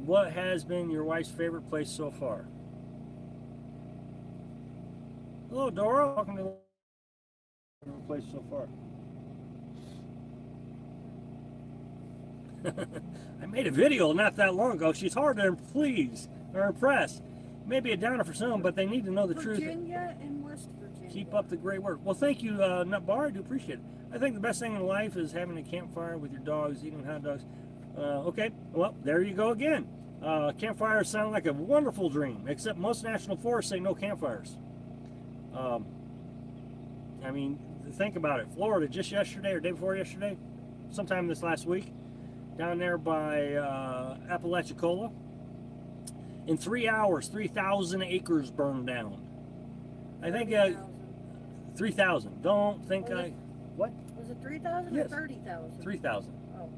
What has been your wife's favorite place so far? Hello, Dora. Welcome to the place so far. I made a video not that long ago. She's hard to please or impress. Maybe a downer for some, but they need to know the truth. Virginia and West Virginia. Keep up the great work. Well, thank you, Nutbar. I do appreciate it. I think the best thing in life is having a campfire with your dogs, eating hot dogs. Okay, well, there you go again. Campfires sound like a wonderful dream, except most national forests say no campfires. I mean, think about it. Florida, just yesterday or day before yesterday, sometime this last week, down there by Apalachicola, in 3 hours, 3,000 acres burned down. I think 3,000. Don't think what? Was it 3,000 Yes. or 30,000? 3,000. Oh.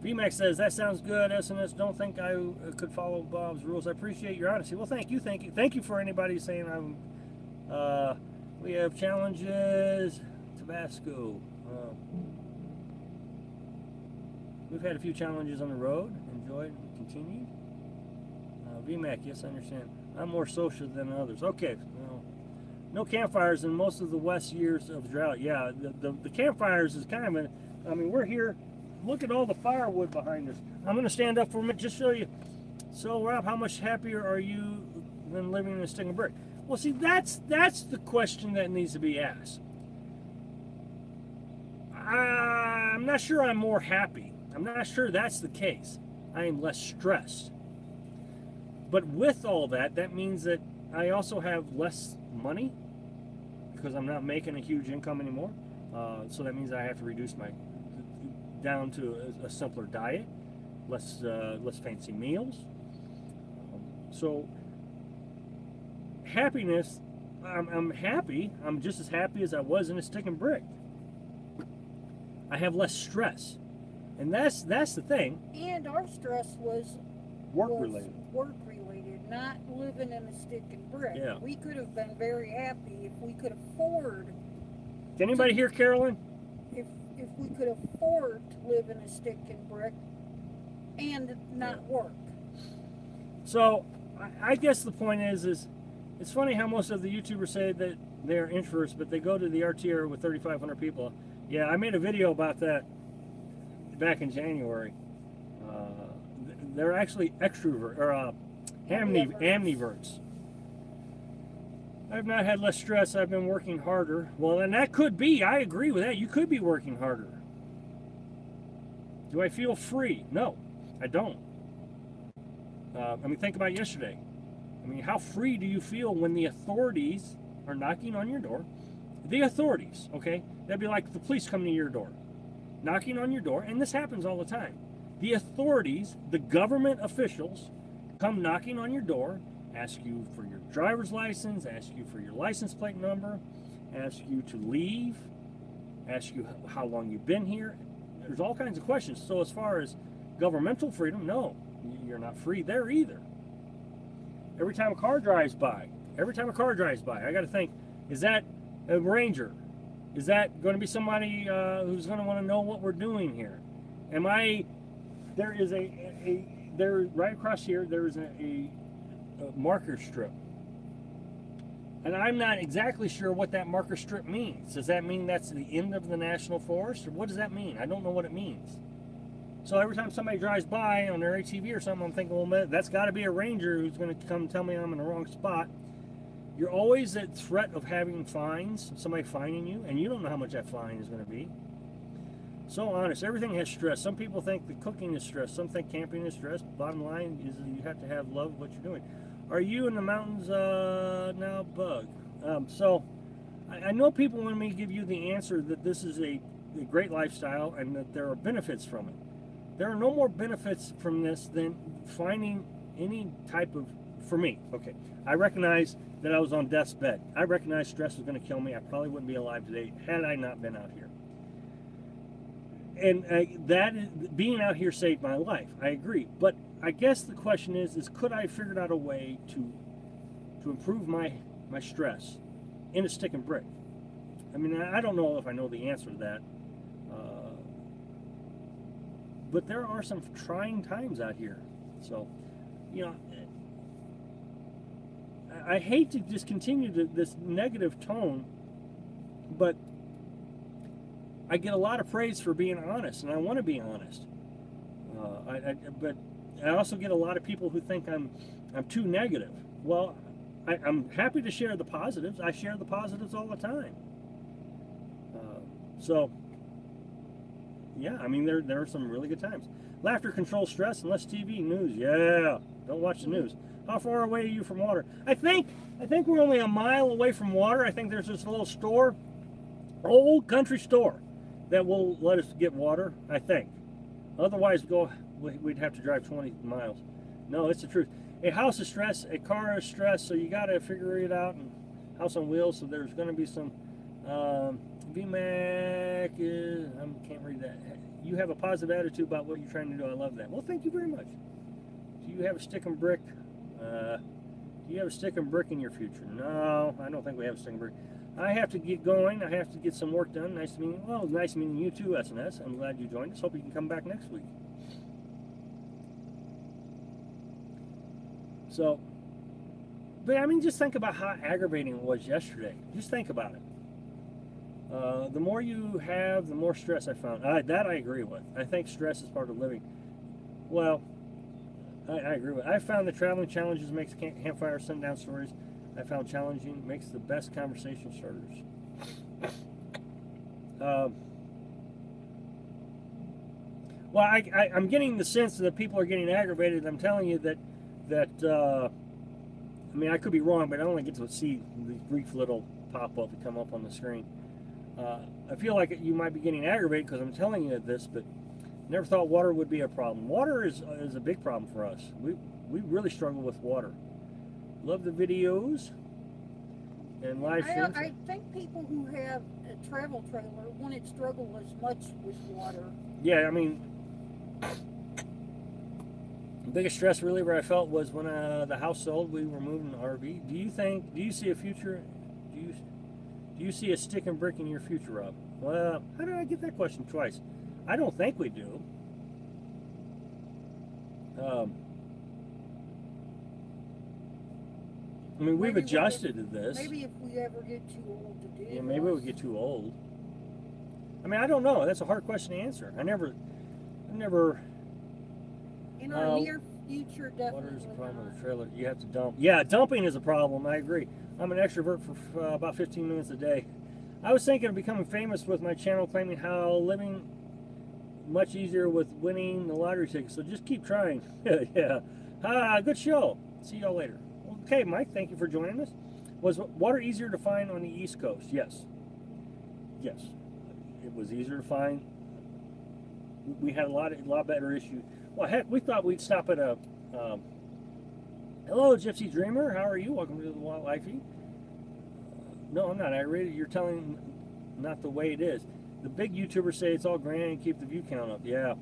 VMAX says, that sounds good. SNS, don't think I could follow Bob's rules. I appreciate your honesty. Well, thank you. Thank you for anybody saying we have challenges. Tabasco. We've had a few challenges on the road. Enjoyed and continued. VMAC, yes, I understand. I'm more social than others. Okay, well, no campfires in most of the West years of drought. Yeah, the campfires is kind of I mean, we're here. Look at all the firewood behind us. I'm going to stand up for a minute, just show you. So, Rob, how much happier are you than living in a stick and brick? Well, see, that's the question that needs to be asked. I'm not sure I'm more happy. I'm not sure that's the case. I am less stressed. But with all that, that means that I also have less money because I'm not making a huge income anymore. So that means I have to reduce my down to a simpler diet, less fancy meals. So happiness, I'm happy. I'm just as happy as I was in a stick and brick. I have less stress, and that's the thing. And our stress was Work related. Work related, not living in a stick and brick. Yeah. We could have been very happy if we could afford. Can anybody hear Carolyn? If we could afford to live in a stick and brick and not work. So I guess the point is it's funny how most of the YouTubers say that they're introverts, but they go to the RT area with 3,500 people. Yeah, I made a video about that back in January. They're actually extrovert or ambiverts. I've not had less stress. I've been working harder. Well, and that could be. I agree with that. You could be working harder. Do I feel free? No, I don't. I mean, think about yesterday. I mean, how free do you feel when the authorities are knocking on your door? The authorities, okay? That'd be like the police coming to your door, knocking on your door, and this happens all the time. The authorities, the government officials, come knocking on your door, ask you for your driver's license, ask you for your license plate number, ask you to leave, ask you how long you've been here. There's all kinds of questions. So as far as governmental freedom, no, you're not free there either. Every time a car drives by, I got to think, is that a ranger? Is that going to be somebody who's going to want to know what we're doing here? There is there right across here, there is a marker strip. And I'm not exactly sure what that marker strip means. Does that mean that's the end of the national forest? Or what does that mean? I don't know what it means. So every time somebody drives by on their ATV or something, I'm thinking, well, that's got to be a ranger who's going to come tell me I'm in the wrong spot. You're always at threat of having fines, somebody fining you, and you don't know how much that fine is going to be. So honest, everything has stress. Some people think that cooking is stress. Some think camping is stress. Bottom line is you have to have love of what you're doing. Are you in the mountains now, Bug? So I know people want me to give you the answer that this is a great lifestyle and that there are benefits from it. There are no more benefits from this than finding any type of, for me, okay, I recognize that I was on death's bed. I recognize stress was going to kill me. I probably wouldn't be alive today had I not been out here. And being out here saved my life. I agree. But I guess the question is could I have figured out a way to improve my stress in a stick and brick? I mean, I don't know if I know the answer to that. But there are some trying times out here. So, you know, I hate to just continue this negative tone, but I get a lot of praise for being honest, and I want to be honest. But I also get a lot of people who think I'm too negative. Well, I'm happy to share the positives. I share the positives all the time. So, yeah, I mean, there are some really good times. Laughter controls stress and less TV news. Yeah, don't watch the news. How far away are you from water? I think we're only a mile away from water. I think there's this little store, old country store, that will let us get water, I think. Otherwise, we'd have to drive 20 miles. No, it's the truth. A house is stress, a car is stress, so you got to figure it out. And House on Wheels, so there's going to be some. VMAC is, I can't read that. You have a positive attitude about what you're trying to do. I love that. Well, thank you very much. Do you have a stick and brick? Do you have a stick and brick in your future? No, I don't think we have a stick and brick. I have to get going. I have to get some work done. Nice meeting. Well, nice meeting you too, SNS. I'm glad you joined us. Hope you can come back next week. So, but I mean, just think about how aggravating it was yesterday. Just think about it. The more you have, the more stress I found. That I agree with. I think stress is part of living. Well, I agree with it. I found that traveling challenges makes campfire sundown stories I found challenging, makes the best conversation starters. Well, I'm getting the sense that people are getting aggravated. I'm telling you that I mean, I could be wrong, but I only get to see the brief little pop-up that come up on the screen. I feel like you might be getting aggravated because I'm telling you this, but never thought water would be a problem. Water is a big problem for us. We really struggle with water. Love the videos and live streams. I think people who have a travel trailer wouldn't struggle as much with water. Yeah, I mean, the biggest stress reliever I felt was when the house sold. We were moving an RV. Do you see a future? Do you see a stick and brick in your future, Rob? Well, how did I get that question twice? I don't think we do. I mean, we've adjusted to this. Maybe if we ever get too old to do. Yeah, maybe we get too old. I mean, I don't know. That's a hard question to answer. I never. In our near future, definitely. Water is a problem with the trailer. You have to dump. Yeah, dumping is a problem. I agree. I'm an extrovert for about 15 minutes a day. I was thinking of becoming famous with my channel, claiming how living much easier with winning the lottery ticket. So just keep trying. Yeah. Good show. See y'all later. Okay, Mike, thank you for joining us. Was water easier to find on the East Coast? Yes. Yes. It was easier to find. We had a lot better issue. Well, heck, we thought we'd stop at a. Hello, Gypsy Dreamer. How are you? Welcome to the Wildlifey. No, I'm not aggravated. You're telling not the way it is. The big YouTubers say it's all grand and keep the view count up. Yeah.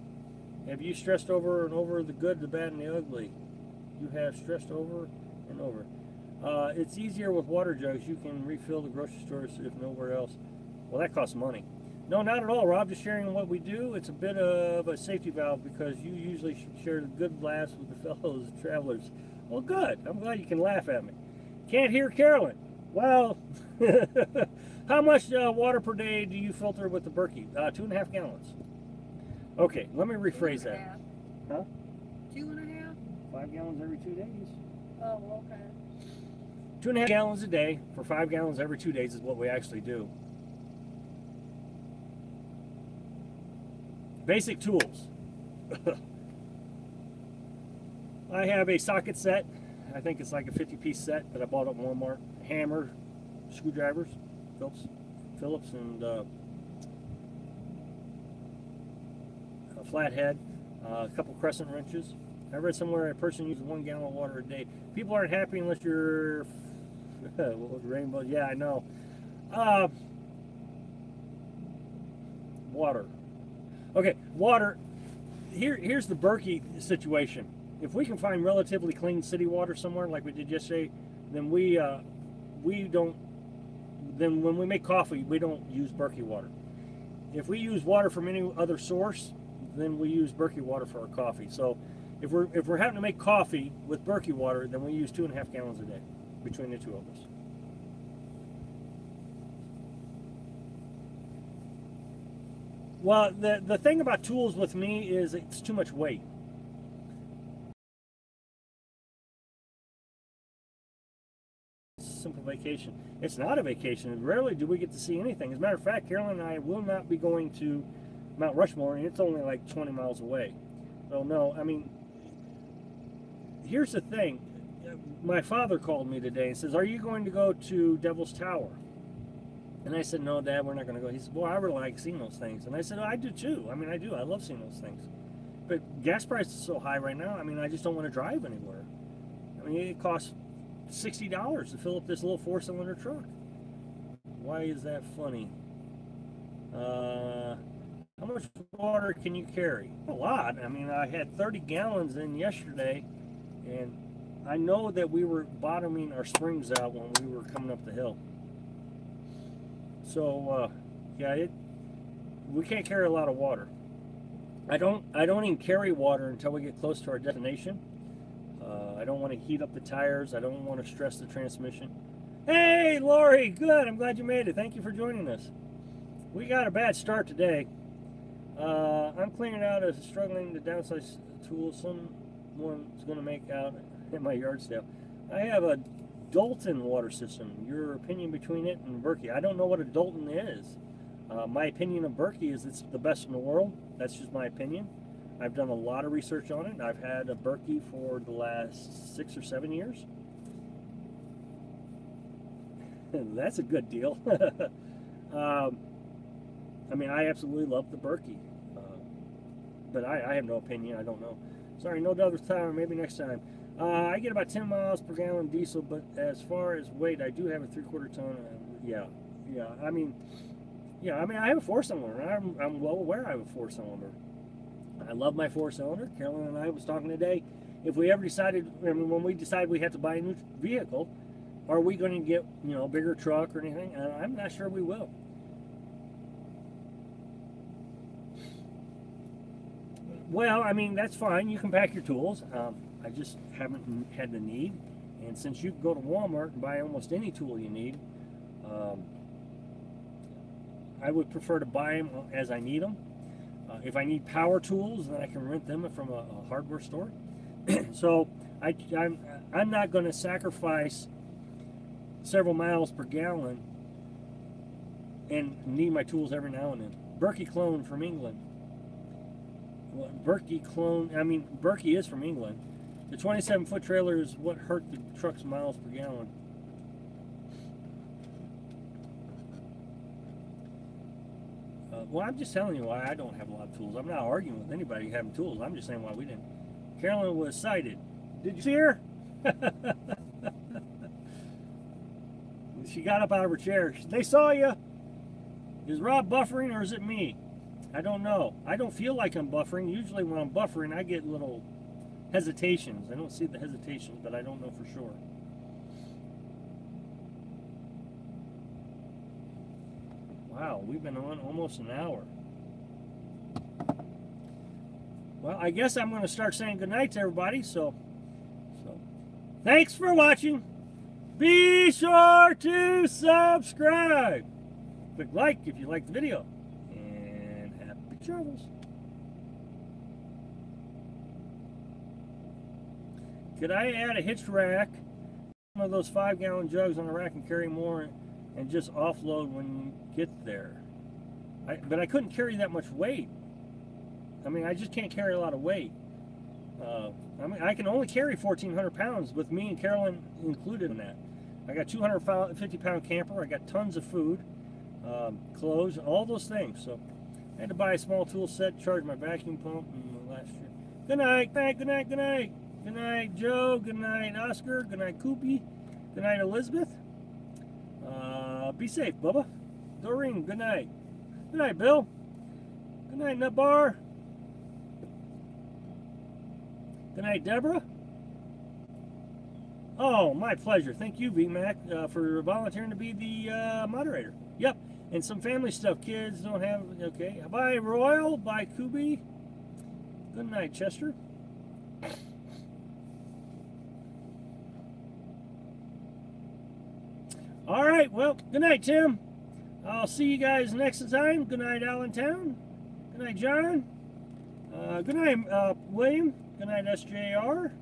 Have you stressed over and over the good, the bad, and the ugly? You have stressed over and over. It's easier with water jugs. You can refill the grocery stores if nowhere else. Well, that costs money. No, not at all, Rob. Just sharing what we do. It's a bit of a safety valve because you usually share the good laughs with the fellows travelers. Well, good. I'm glad you can laugh at me. Can't hear Carolyn. Well, how much water per day do you filter with the Berkey? 2.5 gallons. Okay, let me rephrase that. Huh? 2.5? 5 gallons every 2 days. Oh, okay. 2.5 gallons a day for 5 gallons every 2 days is what we actually do. Basic tools. I have a socket set. I think it's like a 50-piece set that I bought at Walmart. Hammer, screwdrivers, Phillips, and a flathead, a couple crescent wrenches. I read somewhere a person uses 1 gallon of water a day. People aren't happy unless you're rainbow. Yeah, I know. Water. Okay, water. Here's the Berkey situation. If we can find relatively clean city water somewhere, like we did yesterday, then we don't. Then when we make coffee, we don't use Berkey water. If we use water from any other source, then we use Berkey water for our coffee. So if we're having to make coffee with Berkey water, then we use 2.5 gallons a day between the two of us. Well, the thing about tools with me is it's too much weight. Simple vacation. It's not a vacation. Rarely do we get to see anything. As a matter of fact, Carolyn and I will not be going to Mount Rushmore, and it's only like 20 miles away. So no, I mean, here's the thing. My father called me today and says, "Are you going to go to Devil's Tower?" And I said, "No, Dad, we're not going to go." He said, "Boy, I really like seeing those things." And I said, "Oh, I do too. I mean, I do. I love seeing those things. But gas prices are so high right now. I mean, I just don't want to drive anywhere. I mean, it costs $60 to fill up this little 4-cylinder truck. Why is that funny? How much water can you carry? A lot. I mean, I had 30 gallons in yesterday, and I know that we were bottoming our springs out when we were coming up the hill. So, yeah, we can't carry a lot of water. I don't even carry water until we get close to our destination. I don't want to heat up the tires. I don't want to stress the transmission. Hey, Lori, good. I'm glad you made it. Thank you for joining us. We got a bad start today. I'm cleaning out a struggling to downsize tool someone's going to make out in my yard sale. I have a Dalton water system. Your opinion between it and Berkey? I don't know what a Dalton is. My opinion of Berkey is it's the best in the world. That's just my opinion. I've done a lot of research on it. I've had a Berkey for the last 6 or 7 years. That's a good deal. I mean, I absolutely love the Berkey, but I have no opinion. I don't know. Sorry, no Douglas Tower. Maybe next time. I get about 10 miles per gallon diesel, but as far as weight, I do have a 3/4 ton. Yeah. I mean, I have a 4-cylinder, and I'm well aware I have a 4-cylinder. I love my 4-cylinder. Carolyn and I was talking today. If we ever decided, when we decide we have to buy a new vehicle, are we going to get, a bigger truck or anything? I'm not sure we will. Well, I mean, that's fine. You can pack your tools. I just haven't had the need. And since you can go to Walmart and buy almost any tool you need, I would prefer to buy them as I need them. If I need power tools, then I can rent them from a hardware store. So I'm not going to sacrifice several miles per gallon and need my tools every now and then. Berkey clone from England. Well, Berkey is from England. The 27-foot trailer is what hurt the truck's miles per gallon. Well, I'm just telling you why I don't have a lot of tools. I'm not arguing with anybody having tools. I'm just saying why we didn't. Carolyn was sighted. Did you see her? She got up out of her chair. They saw you. Is Rob buffering or is it me? I don't know. I don't feel like I'm buffering. Usually when I'm buffering, I get little hesitations. I don't see the hesitations, but I don't know for sure. Wow, we've been on almost an hour. Well, I guess I'm going to start saying goodnight to everybody. So thanks for watching. Be sure to subscribe. Click like if you like the video. And happy travels. Could I add a hitch rack? One of those 5-gallon jugs on the rack and carry more and just offload when you get there. But I couldn't carry that much weight. I mean, I just can't carry a lot of weight. I mean, I can only carry 1,400 pounds with me and Carolyn included in that. I got 250-pound camper. I got tons of food, clothes, all those things. So I had to buy a small tool set, charge my vacuum pump, and last year. Good night, good night, good night. Good night, Joe. Good night, Oscar. Good night, Koopy. Good night, Elizabeth. Be safe, Bubba. Doreen, good night. Good night, Bill. Good night, Nutbar. Good night, Deborah. Oh, my pleasure. Thank you, VMAC, for volunteering to be the moderator. Yep, and some family stuff. Kids don't have... Okay. Bye, Royal. Bye, Kubi. Good night, Chester. All right, well, good night, Tim. I'll see you guys next time. Good night, Allentown. Good night, John. Good night, William. Good night, SJR.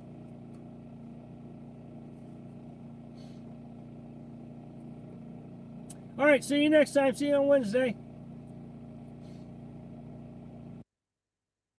All right, see you next time. See you on Wednesday.